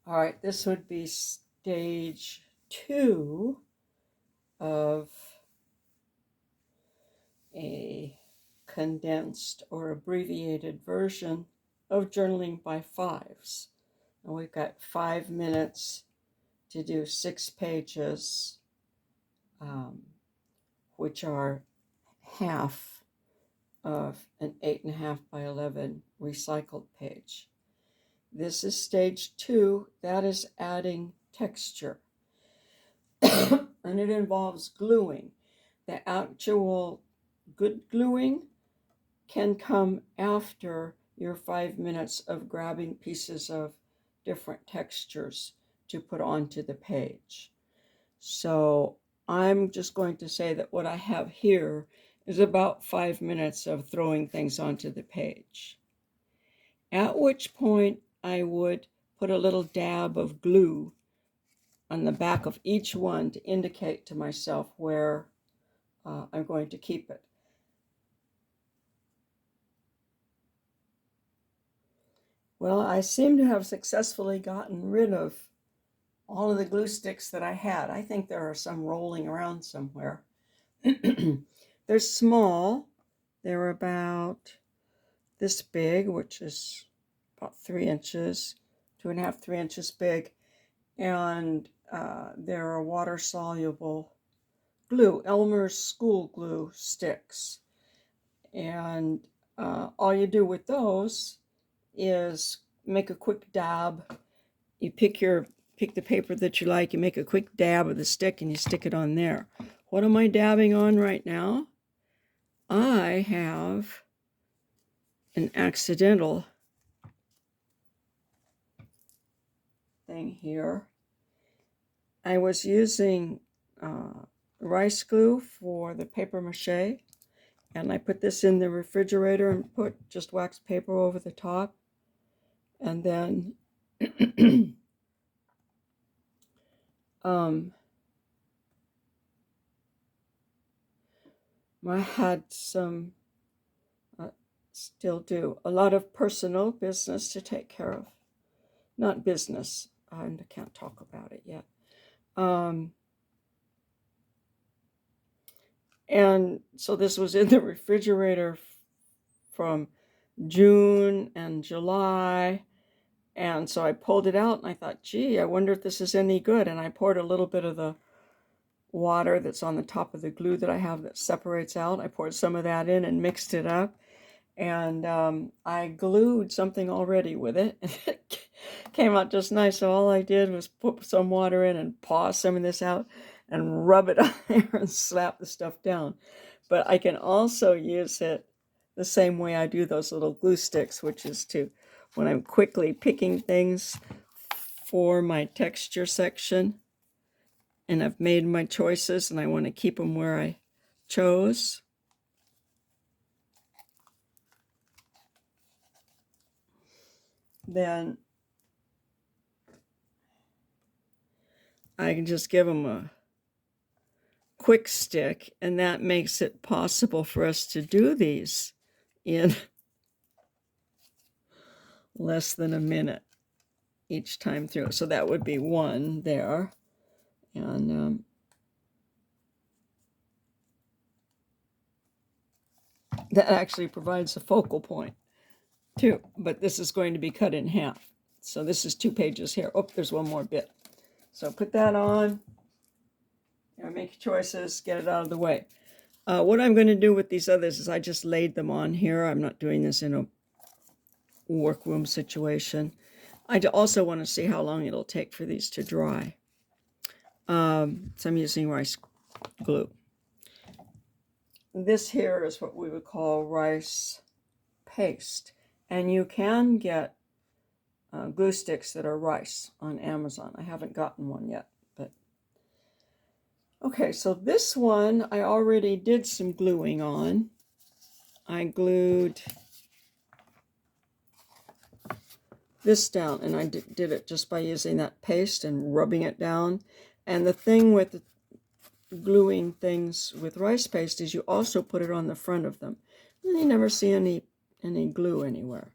All right, this would be stage 2 of a condensed or abbreviated version of journaling by fives. And we've got 5 minutes to do 6 pages, which are half of an 8.5 by 11 recycled page. This is stage 2. That is adding texture. And it involves gluing. The actual good gluing can come after your 5 minutes of grabbing pieces of different textures to put onto the page. So I'm just going to say that what I have here is about 5 minutes of throwing things onto the page. At which point I would put a little dab of glue on the back of each one to indicate to myself where I'm going to keep it. Well, I seem to have successfully gotten rid of all of the glue sticks that I had. I think there are some rolling around somewhere. They're small. They're about this big, which is about 3 inches, 2.5, 3 inches big. And they're a water-soluble glue, Elmer's school glue sticks. And all you do with those is make a quick dab. You pick the paper that you like, you make a quick dab of the stick and you stick it on there. What am I dabbing on right now? I have an accidental thing here. I was using rice glue for the paper mache, and I put this in the refrigerator and put just wax paper over the top, and then I had some, still do, a lot of personal business to take care of. Not business, I can't talk about it yet. And so this was in the refrigerator from June and July. And so I pulled it out and I thought, gee, I wonder if this is any good. And I poured a little bit of the water that's on the top of the glue that I have that separates out. I poured some of that in and mixed it up. And I glued something already with it. And it came out just nice. So all I did was put some water in and paw some of this out and rub it on there and slap the stuff down. But I can also use it the same way I do those little glue sticks, which is to, when I'm quickly picking things for my texture section, and I've made my choices and I want to keep them where I chose. Then I can just give them a quick stick, and that makes it possible for us to do these in less than a minute each time through. So that would be one there. And that actually provides a focal point too, but this is going to be cut in half. So this is 2 pages here. Oh, there's one more bit. So put that on, make your choices, get it out of the way. What I'm going to do with these others is I just laid them on here. I'm not doing this in a workroom situation. I also want to see how long it'll take for these to dry. So I'm using rice glue. This here is what we would call rice paste. And you can get glue sticks that are rice on Amazon. I haven't gotten one yet, but okay, so this one I already did some gluing on. I glued this down, and I did it just by using that paste and rubbing it down. And the thing with gluing things with rice paste is you also put it on the front of them. And you never see any glue anywhere.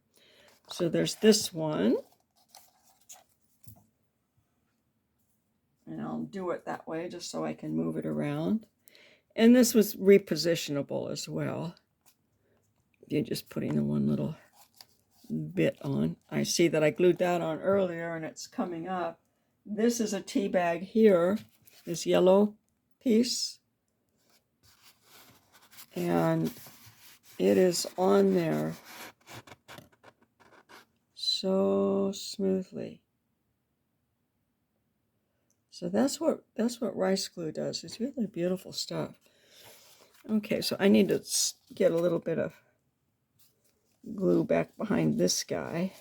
So there's this one. And I'll do it that way just so I can move it around. And this was repositionable as well. You're just putting the one little bit on. I see that I glued that on earlier and it's coming up. This is a tea bag here, this yellow piece. And it is on there so smoothly. So that's what rice glue does. It's really beautiful stuff. Okay, so I need to get a little bit of glue back behind this guy.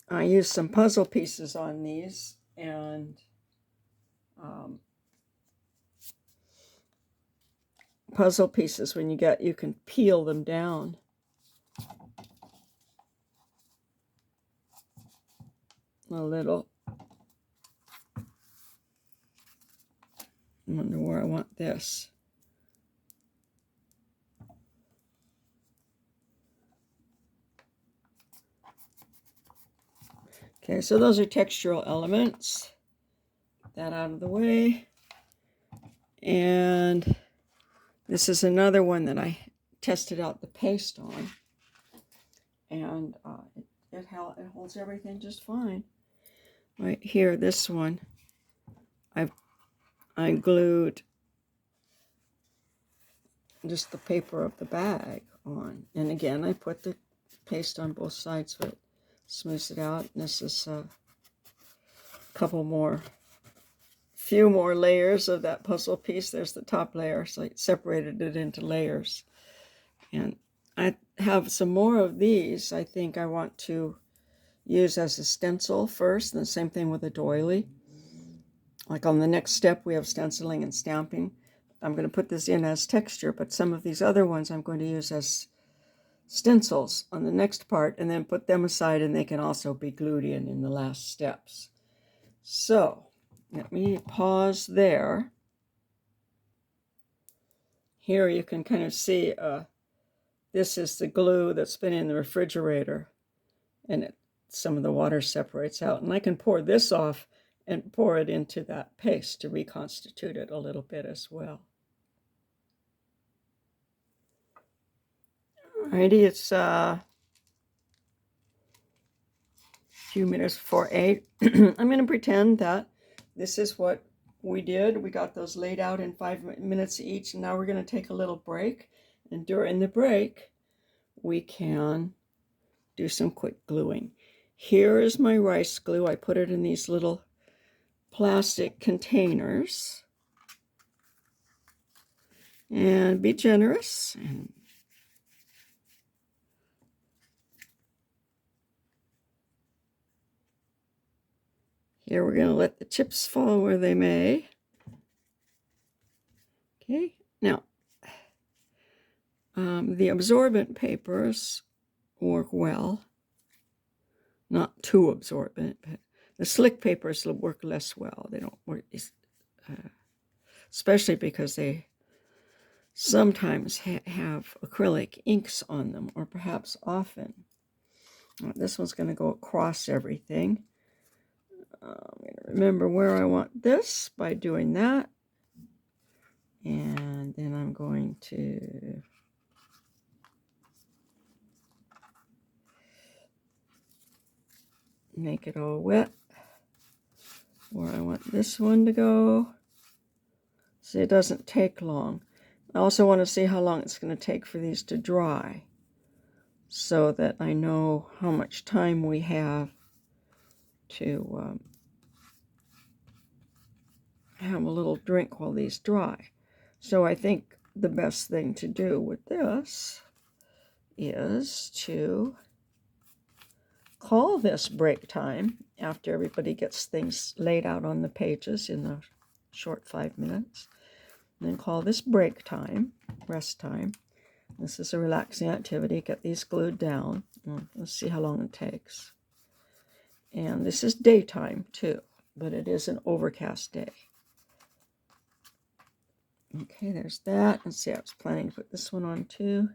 I used some puzzle pieces on these, and puzzle pieces, when you can peel them down. A little. I wonder where I want this. Okay, so those are textural elements. Get that out of the way. And this is another one that I tested out the paste on. And it holds everything just fine. Right here, this one, I glued just the paper of the bag on. And again, I put the paste on both sides so it smooths it out. And this is a few more layers of that puzzle piece. There's the top layer, so I separated it into layers. And I have some more of these I think I want to use as a stencil first, and the same thing with a doily. Like on the next step, we have stenciling and stamping. I'm going to put this in as texture, but some of these other ones I'm going to use as stencils on the next part, and then put them aside, and they can also be glued in the last steps. So let me pause there. Here you can kind of see this is the glue that's been in the refrigerator, and some of the water separates out. And I can pour this off and pour it into that paste to reconstitute it a little bit as well. Alrighty, it's a few minutes before 8. I'm going to pretend that this is what we did. We got those laid out in 5 minutes each, and now we're going to take a little break. And during the break, we can do some quick gluing. Here is my rice glue. I put it in these little plastic containers. And be generous. Here we're going to let the chips fall where they may. Okay, now the absorbent papers work well. Not too absorbent, but the slick papers will work less well. They don't work, especially because they sometimes have acrylic inks on them, or perhaps often. This one's going to go across everything. I'm going to remember where I want this by doing that. And then I'm going to make it all wet where I want this one to go. See, it doesn't take long. I also want to see how long it's going to take for these to dry, so that I know how much time we have to have a little drink while these dry. So I think the best thing to do with this is to call this break time after everybody gets things laid out on the pages in the short 5 minutes. And then call this break time, rest time. This is a relaxing activity. Get these glued down. Let's see how long it takes. And this is daytime too, but it is an overcast day. Okay, there's that. Let's see, I was planning to put this one on too.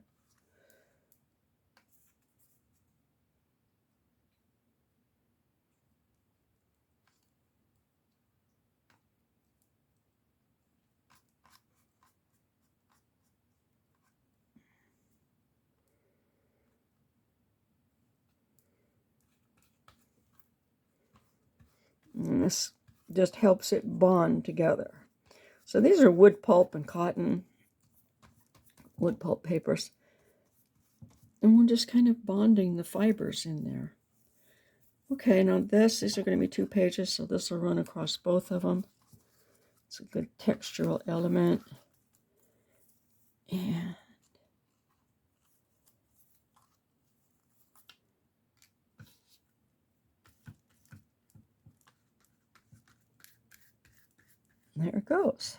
And this just helps it bond together. So these are wood pulp and cotton, wood pulp papers. And we're just kind of bonding the fibers in there. Okay, now these are going to be 2 pages, so this will run across both of them. It's a good textural element. And there it goes.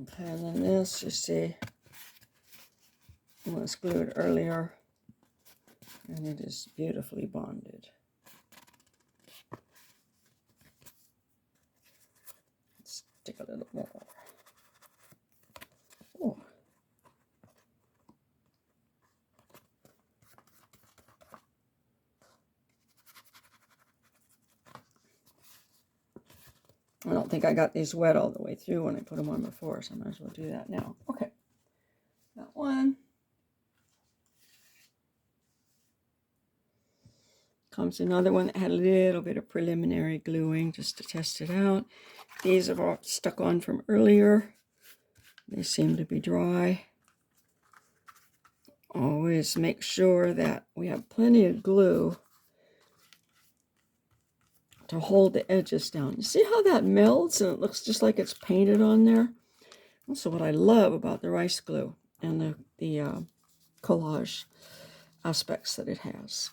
Okay, and then this, you see, was glued earlier, and it is beautifully bonded. Let's stick a little more. Oh. I don't think I got these wet all the way through when I put them on before, so I might as well do that now. Okay, that one. Comes another one that had a little bit of preliminary gluing just to test it out. These are all stuck on from earlier. They seem to be dry. Always make sure that we have plenty of glue to hold the edges down. You see how that melts and it looks just like it's painted on there? Also, what I love about the rice glue and the collage aspects that it has.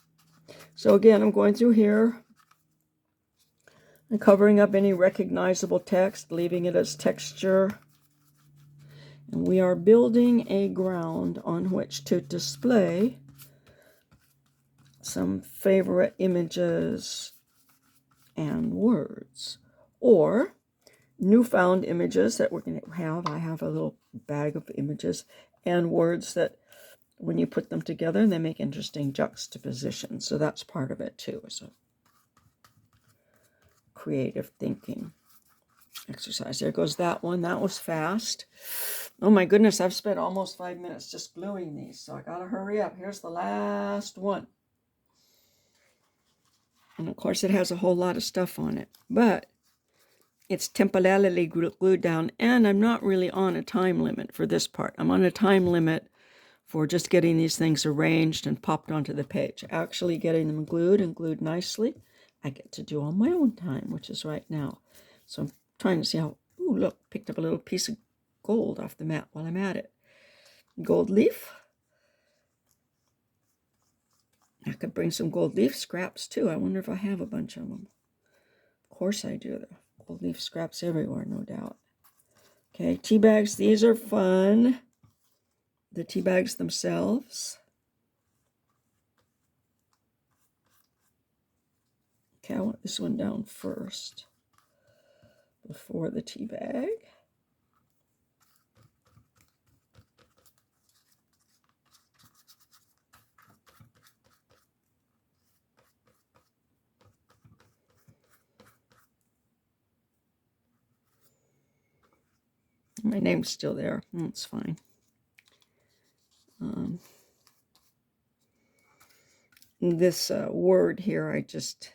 So again, I'm going through here and covering up any recognizable text, leaving it as texture. And we are building a ground on which to display some favorite images and words, or newfound images that we're going to have. I have a little bag of images and words that when you put them together, they make interesting juxtapositions. So that's part of it too. So creative thinking exercise. There goes that one. That was fast. Oh my goodness, I've spent almost 5 minutes just gluing these, so I gotta hurry up. Here's the last one. And of course it has a whole lot of stuff on it, but it's temporarily glued down, and I'm not really on a time limit for this part. I'm on a time limit for just getting these things arranged and popped onto the page. Actually getting them glued and glued nicely, I get to do on my own time, which is right now. So I'm trying to see how, ooh, look, picked up a little piece of gold off the mat while I'm at it. Gold leaf. I could bring some gold leaf scraps too. I wonder if I have a bunch of them. Of course I do. The gold leaf scraps everywhere, no doubt. Okay, tea bags. These are fun. The tea bags themselves. Okay, I want this one down first before the tea bag. My name's still there. That's fine. This word here I just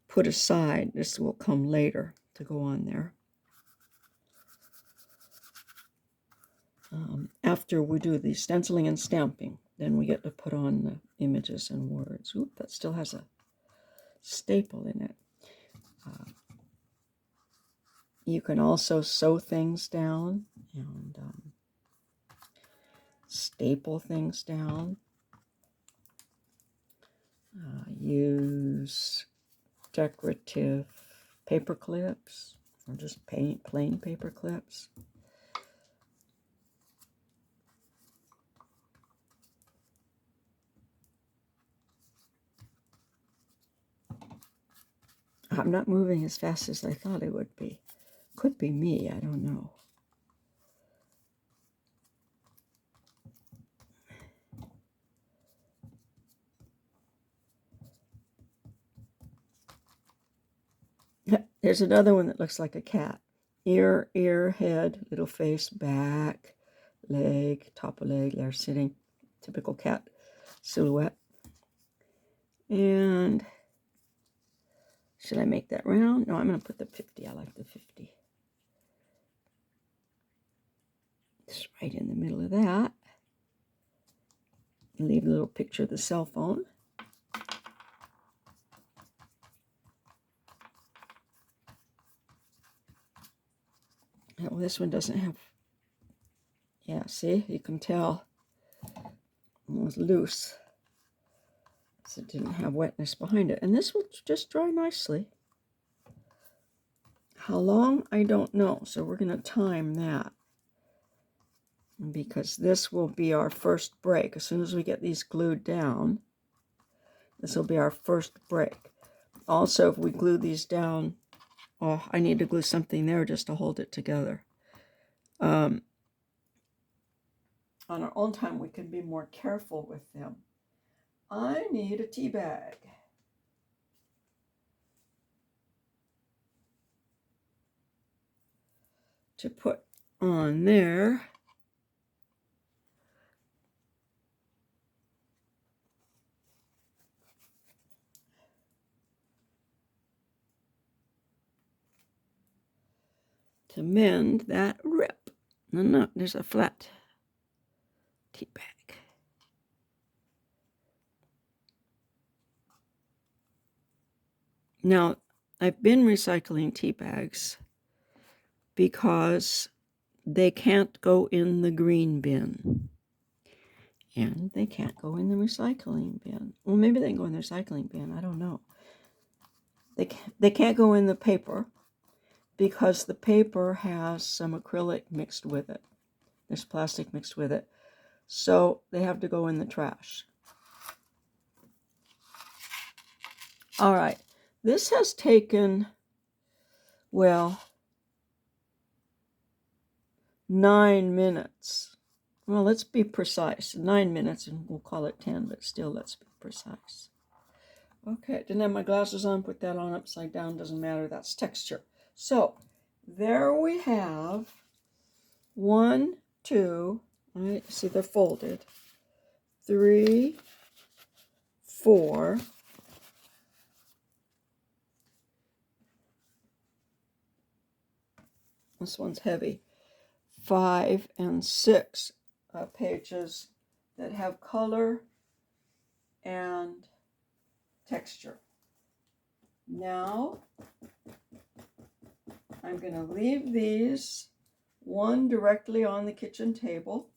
put aside. This will come later to go on there. After we do the stenciling and stamping, then we get to put on the images and words. Oop, that still has a staple in it. You can also sew things down and staple things down. Use decorative paper clips or just plain paper clips. I'm not moving as fast as I thought it would be. Could be me, I don't know. There's another one that looks like a cat. Ear, head, little face, back, leg, top of leg. They're sitting. Typical cat silhouette. And should I make that round? No, I'm going to put the 50. I like the 50. It's right in the middle of that. Leave a little picture of the cell phone. Oh, this one doesn't have, yeah, see, you can tell it was loose. So it didn't have wetness behind it. And this will just dry nicely. How long? I don't know. So we're going to time that. Because this will be our first break. As soon as we get these glued down, this will be our first break. Also, if we glue these down, oh, I need to glue something there just to hold it together. On our own time, we can be more careful with them. I need a tea bag. To put on there. To mend that rip. No, there's a flat tea bag. Now, I've been recycling tea bags because they can't go in the green bin. And they can't go in the recycling bin. Well, maybe they can go in the recycling bin. I don't know. They can't go in the paper because the paper has some acrylic mixed with it. There's plastic mixed with it. So they have to go in the trash. All right. This has taken, well, 9 minutes. Well, let's be precise. 9 minutes, and we'll call it 10, but still, let's be precise. Okay, didn't have my glasses on. Put that on upside down. Doesn't matter. That's texture. So there we have 1, 2. Right, see, they're folded. 3, 4. This one's heavy. 5 and 6 pages that have color and texture. Now, I'm going to leave these, one directly on the kitchen table,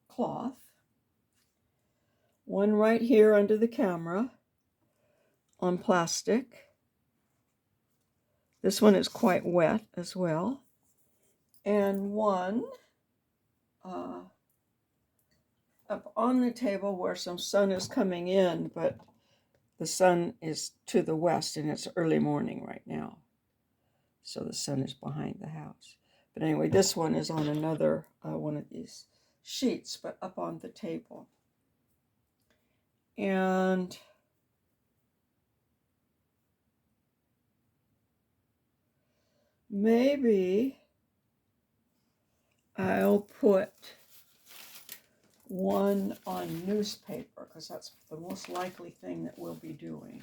cloth, one right here under the camera on plastic. This one is quite wet as well. And one up on the table where some sun is coming in, but the sun is to the west and it's early morning right now. So the sun is behind the house. But anyway, this one is on another one of these sheets, but up on the table. And maybe I'll put one on newspaper, because that's the most likely thing that we'll be doing.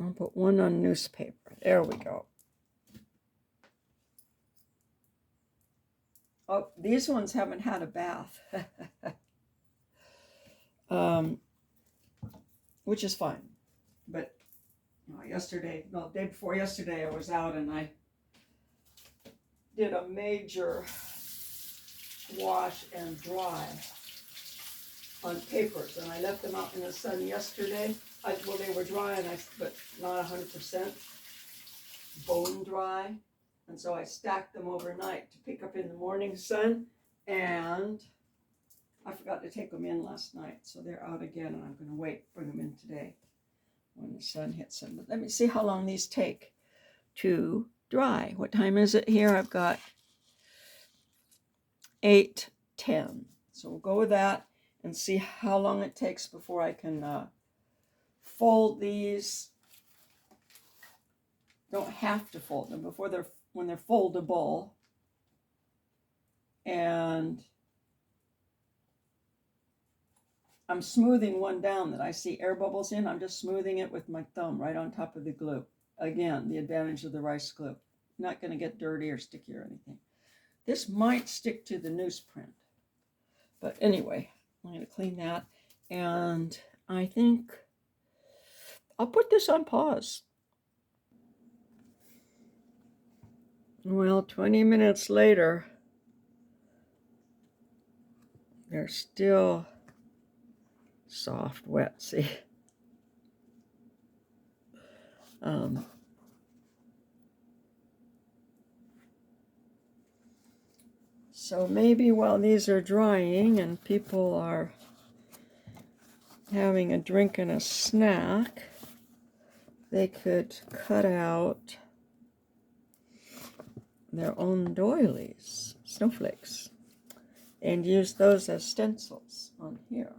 I'll put one on newspaper. There we go. Oh, these ones haven't had a bath. Which is fine. But day before yesterday, I was out and I did a major wash and dry on papers, and I left them out in the sun yesterday. Well, they were dry, but not 100% bone dry, and so I stacked them overnight to pick up in the morning sun, and I forgot to take them in last night, so they're out again, and I'm going to bring them in today when the sun hits them. But let me see how long these take to dry. What time is it here? I've got 8:10. So we'll go with that and see how long it takes before I can fold these don't have to fold them when they're foldable. And I'm smoothing one down that I see air bubbles in. I'm just smoothing it with my thumb right on top of the glue. Again, the advantage of the rice glue. Not going to get dirty or sticky or anything. This might stick to the newsprint. But anyway, I'm going to clean that. And I think I'll put this on pause. Well, 20 minutes later, they're still soft, wet, see? So maybe while these are drying and people are having a drink and a snack, they could cut out their own doilies, snowflakes, and use those as stencils on here.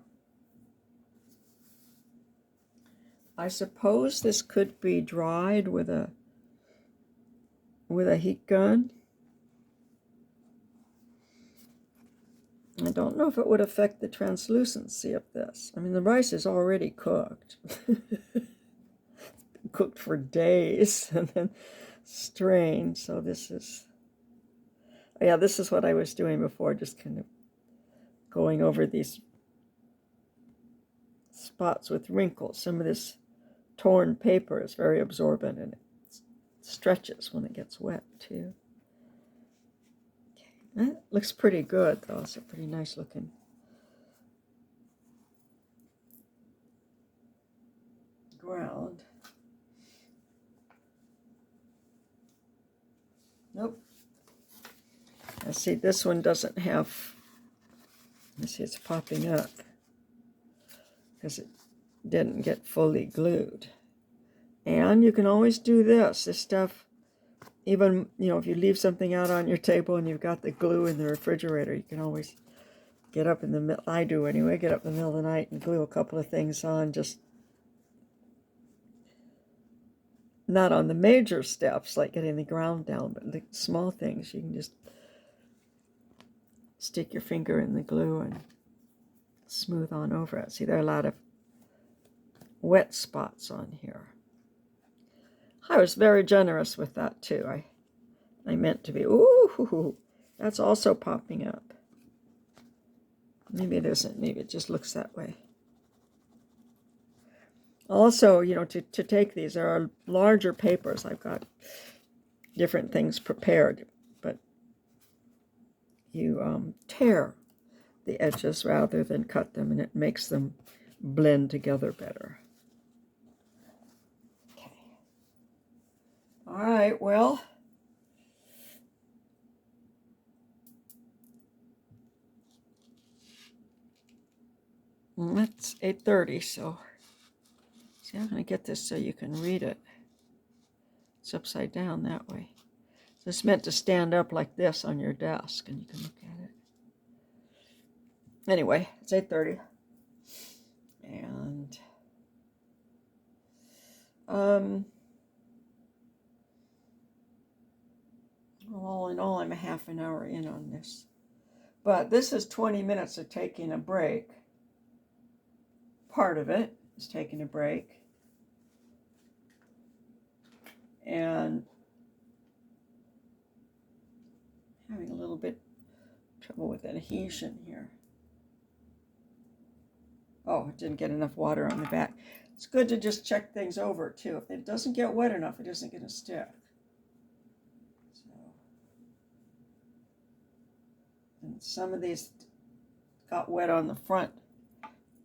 I suppose this could be dried with a heat gun. I don't know if it would affect the translucency of this. I mean, the rice is already cooked. Cooked for days and then strained. So this is, yeah, this is what I was doing before, just kind of going over these spots with wrinkles. Some of this torn paper is very absorbent and it stretches when it gets wet too. Okay, that looks pretty good though. It's a pretty nice looking ground. Nope. Let's see, this one doesn't have, let's see, it's popping up because it didn't get fully glued. And you can always do this stuff, even, you know, if you leave something out on your table and you've got the glue in the refrigerator, you can always get up in the middle, I do anyway, get up in the middle of the night and glue a couple of things on, just not on the major steps like getting the ground down, but the small things you can just stick your finger in the glue and smooth on over it. See, there are a lot of wet spots on here. I was very generous with that too. I meant to be. Ooh, that's also popping up. Maybe it isn't. Maybe it just looks that way. Also, you know, to take these, there are larger papers. I've got different things prepared, but you tear the edges rather than cut them, and it makes them blend together better. Okay. All right, well, it's 8:30, so see, I'm going to get this so you can read it. It's upside down that way. So it's meant to stand up like this on your desk, and you can look at it. Anyway, it's 8:30, and all in all, I'm a half an hour in on this. But this is 20 minutes of taking a break. Part of it is taking a break. And having a little bit trouble with adhesion here. Oh, it didn't get enough water on the back. It's good to just check things over too. If it doesn't get wet enough, it isn't going to stick. So, and some of these got wet on the front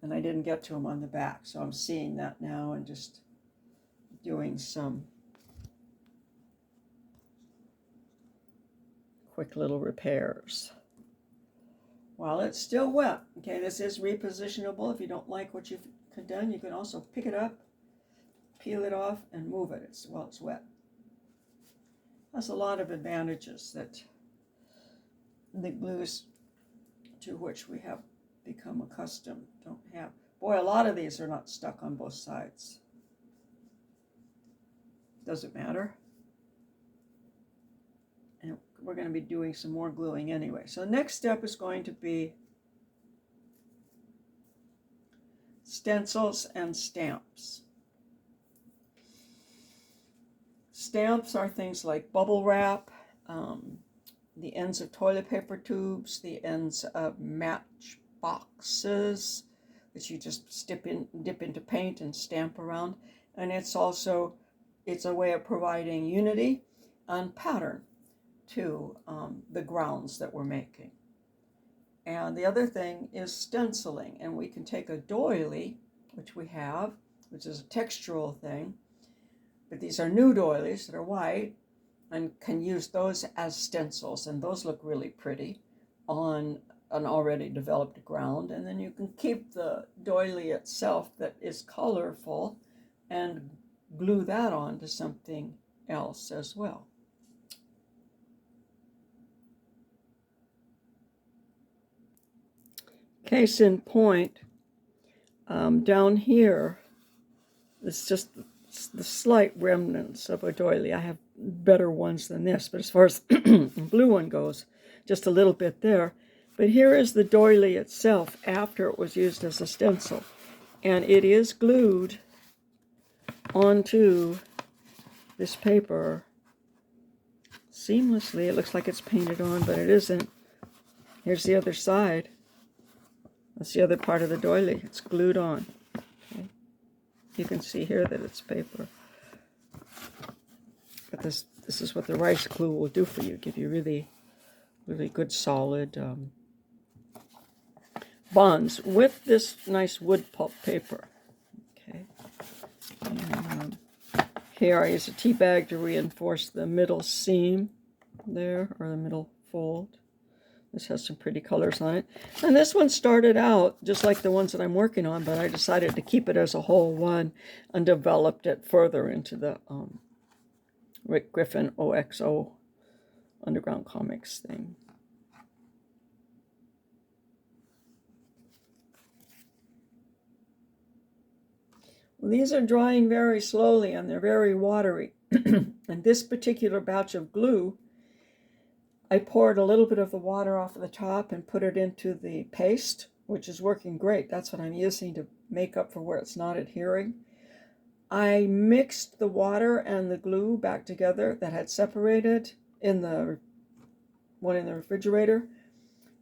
and I didn't get to them on the back. So I'm seeing that now and just doing some quick little repairs while it's still wet. Okay, this is repositionable. If you don't like what you've done, you can also pick it up, peel it off, and move it while it's wet. That's a lot of advantages that the glues to which we have become accustomed don't have. Boy, a lot of these are not stuck on both sides. Does it matter? we're going to be doing some more gluing anyway. So the next step is going to be stencils and stamps. Stamps are things like bubble wrap, the ends of toilet paper tubes, the ends of match boxes that you just dip into paint and stamp around. And it's a way of providing unity and pattern to the grounds that we're making. And the other thing is stenciling, and we can take a doily, which we have, which is a textural thing, but these are new doilies that are white, and can use those as stencils, and those look really pretty on an already developed ground. And then you can keep the doily itself that is colorful and glue that on to something else as well. Case in point, down here, it's just the slight remnants of a doily. I have better ones than this, but as far as the blue one goes, just a little bit there. But here is the doily itself after it was used as a stencil, and it is glued onto this paper seamlessly. It looks like it's painted on, but it isn't. Here's the other side. That's the other part of the doily. It's glued on. Okay. You can see here that it's paper. But this is what the rice glue will do for you. Give you really, really good solid bonds with this nice wood pulp paper. Okay. And, here I use a tea bag to reinforce the middle seam there, or the middle fold. This has some pretty colors on it. And this one started out just like the ones that I'm working on, but I decided to keep it as a whole one and developed it further into the Rick Griffin OXO Underground Comics thing. Well, these are drying very slowly and they're very watery. And this particular batch of glue, I poured a little bit of the water off of the top and put it into the paste, which is working great. That's what I'm using to make up for where it's not adhering. I mixed the water and the glue back together that had separated in the one in the refrigerator.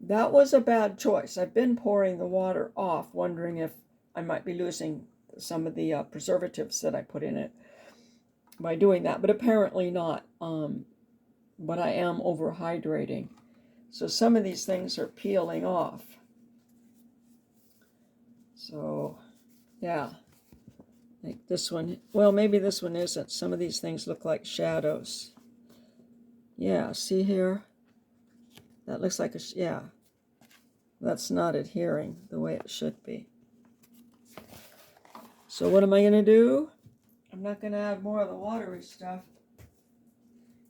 That was a bad choice. I've been pouring the water off, wondering if I might be losing some of the preservatives that I put in it by doing that, but apparently not. But I am overhydrating. So some of these things are peeling off. So, yeah. Like this one. Well, maybe this one isn't. Some of these things look like shadows. Yeah, see here? That looks like yeah. That's not adhering the way it should be. So what am I going to do? I'm not going to add more of the watery stuff.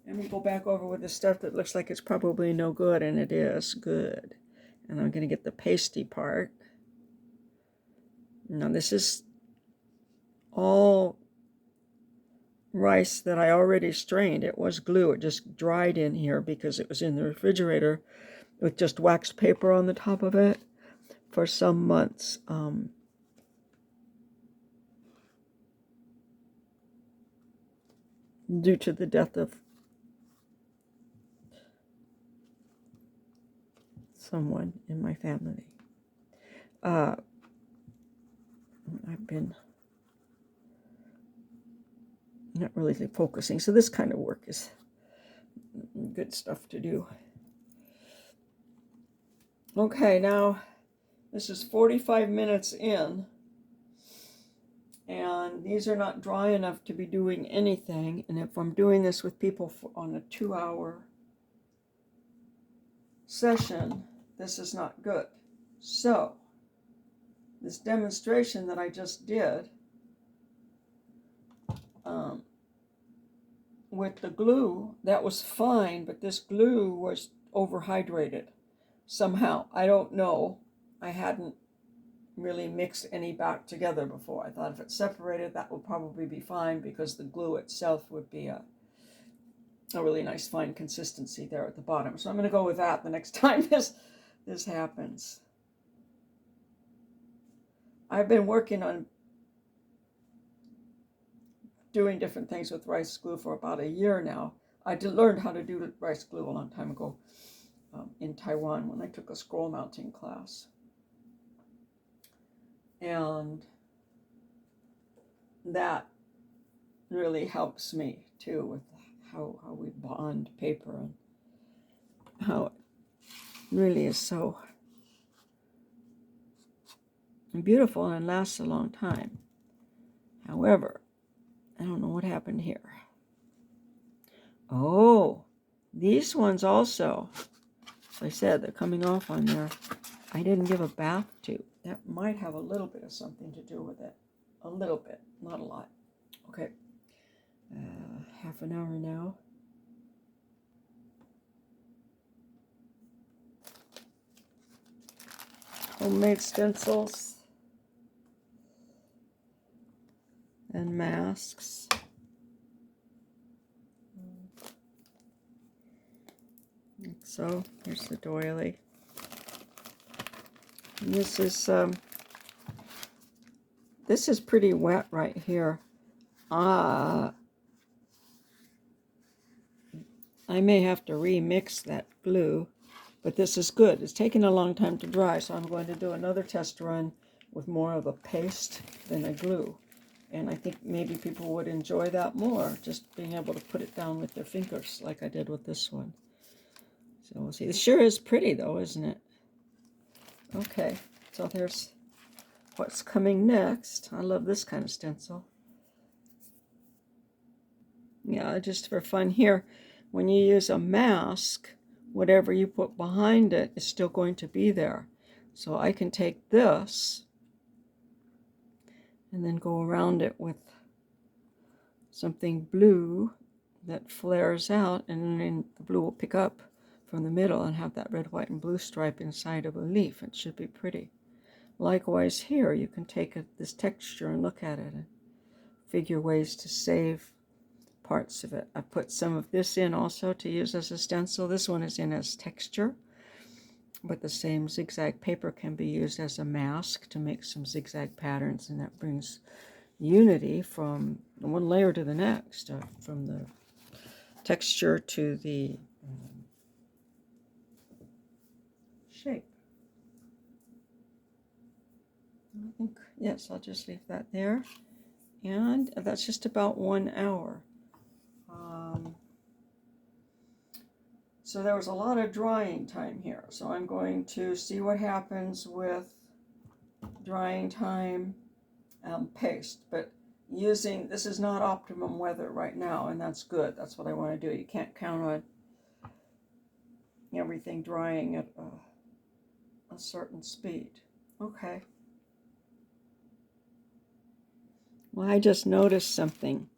And we go back over with the stuff that looks like it's probably no good, and it is good. And I'm going to get the pasty part. Now this is all rice that I already strained. It was glue. It just dried in here because it was in the refrigerator with just waxed paper on the top of it for some months. Due to the death of someone in my family. I've been not really focusing, so this kind of work is good stuff to do. Okay, now this is 45 minutes in, and these are not dry enough to be doing anything, and if I'm doing this with people on a 2-hour session, this is not good. So, this demonstration that I just did with the glue, that was fine, but this glue was overhydrated somehow. I don't know. I hadn't really mixed any back together before. I thought if it separated, that would probably be fine because the glue itself would be a really nice fine consistency there at the bottom. So I'm going to go with that the next time this happens. I've been working on doing different things with rice glue for about a year now. I learned how to do rice glue a long time ago in Taiwan when I took a scroll mounting class. And that really helps me too with how we bond paper and how it really is so beautiful and lasts a long time. However, I don't know what happened here. Oh, these ones also, as I said, they're coming off on there. I didn't give a bath to. That might have a little bit of something to do with it. A little bit, not a lot. Okay, half an hour now. Homemade stencils and masks. So here's the doily. And this is pretty wet right here. I may have to remix that glue, but this is good. It's taking a long time to dry, so I'm going to do another test run with more of a paste than a glue. And I think maybe people would enjoy that more, just being able to put it down with their fingers like I did with this one. So we'll see. It sure is pretty though, isn't it? Okay, so there's what's coming next. I love this kind of stencil. Yeah, just for fun here, when you use a mask, whatever you put behind it is still going to be there. So I can take this and then go around it with something blue that flares out, and then the blue will pick up from the middle and have that red, white, and blue stripe inside of a leaf. It should be pretty. Likewise here, you can take this texture and look at it and figure ways to save parts of it. I put some of this in also to use as a stencil. This one is in as texture, but the same zigzag paper can be used as a mask to make some zigzag patterns, and that brings unity from one layer to the next, from the texture to the shape. I think, yes, I'll just leave that there. And that's just about 1 hour. So there was a lot of drying time here. So I'm going to see what happens with drying time paste. But this is not optimum weather right now, and that's good. That's what I want to do. You can't count on everything drying at a certain speed. Okay. Well, I just noticed something.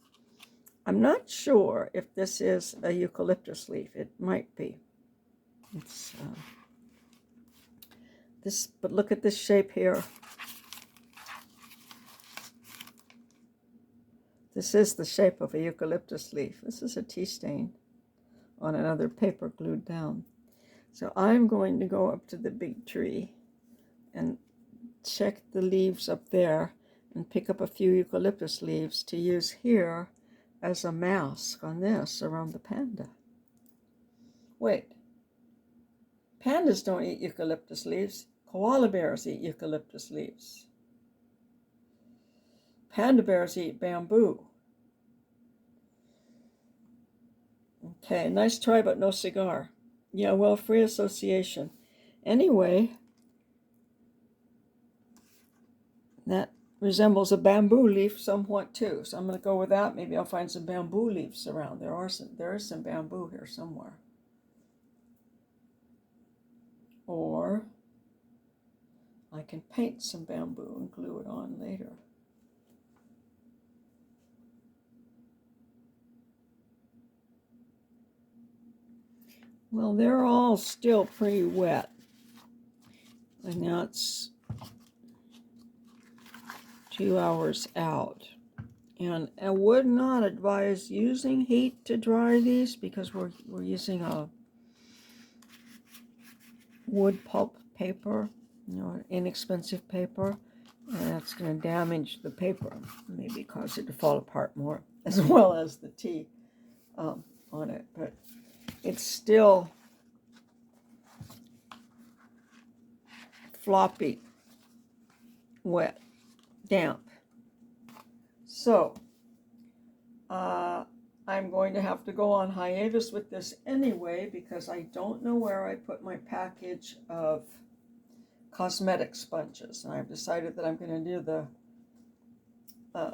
I'm not sure if this is a eucalyptus leaf. It might be. It's this, but look at this shape here. This is the shape of a eucalyptus leaf. This is a tea stain on another paper glued down. So I'm going to go up to the big tree and check the leaves up there and pick up a few eucalyptus leaves to use here as a mask on this around the panda. Wait, pandas don't eat eucalyptus leaves. Koala bears eat eucalyptus leaves. Panda bears eat bamboo. Okay, nice try, but no cigar. Yeah, well, free association. Anyway, that resembles a bamboo leaf somewhat too. So I'm going to go with that. Maybe I'll find some bamboo leaves around. There is some bamboo here somewhere. Or I can paint some bamboo and glue it on later. Well, they're all still pretty wet. And that's 2 hours out. And I would not advise using heat to dry these because we're using a wood pulp paper, inexpensive paper, and that's going to damage the paper, maybe cause it to fall apart more, as well as the tea on it. But it's still floppy, wet, damp. So I'm going to have to go on hiatus with this anyway because I don't know where I put my package of cosmetic sponges. And I've decided that I'm going to do the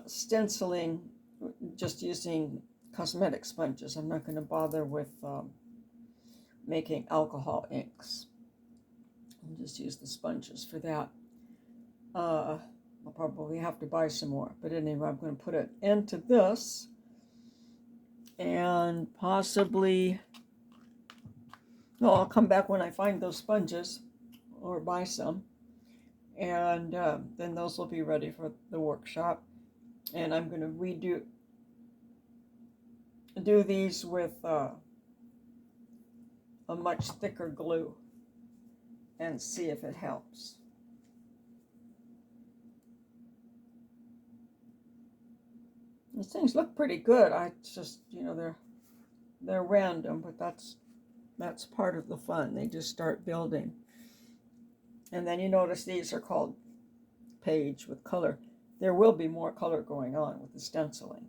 stenciling just using cosmetic sponges. I'm not going to bother with making alcohol inks. I'll just use the sponges for that. I'll probably have to buy some more. But anyway, I'm going to put an end to this. And possibly, I'll come back when I find those sponges or buy some. And then those will be ready for the workshop. And I'm going to do these with a much thicker glue and see if it helps. These things look pretty good. I just, they're random, but that's part of the fun. They just start building. And then you notice these are called page with color. There will be more color going on with the stenciling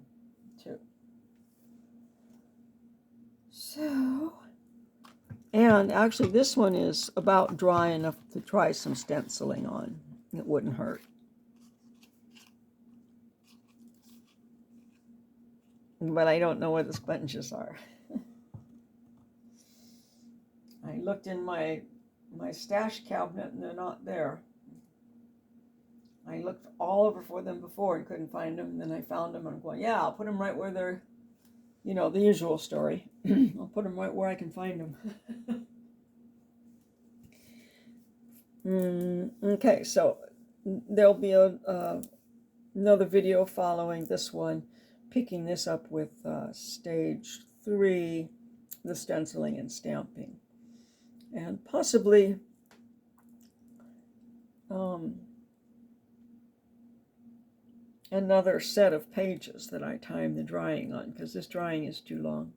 too. So, and actually this one is about dry enough to try some stenciling on. It wouldn't hurt. But I don't know where the sponges are. I looked in my stash cabinet and they're not there. I looked all over for them before and couldn't find them. And then I found them and I'm going, yeah, I'll put them right where they're, the usual story. I'll put them right where I can find them. Okay, so there'll be another video following this one, picking this up with stage 3, the stenciling and stamping. And possibly another set of pages that I time the drying on, because this drying is too long.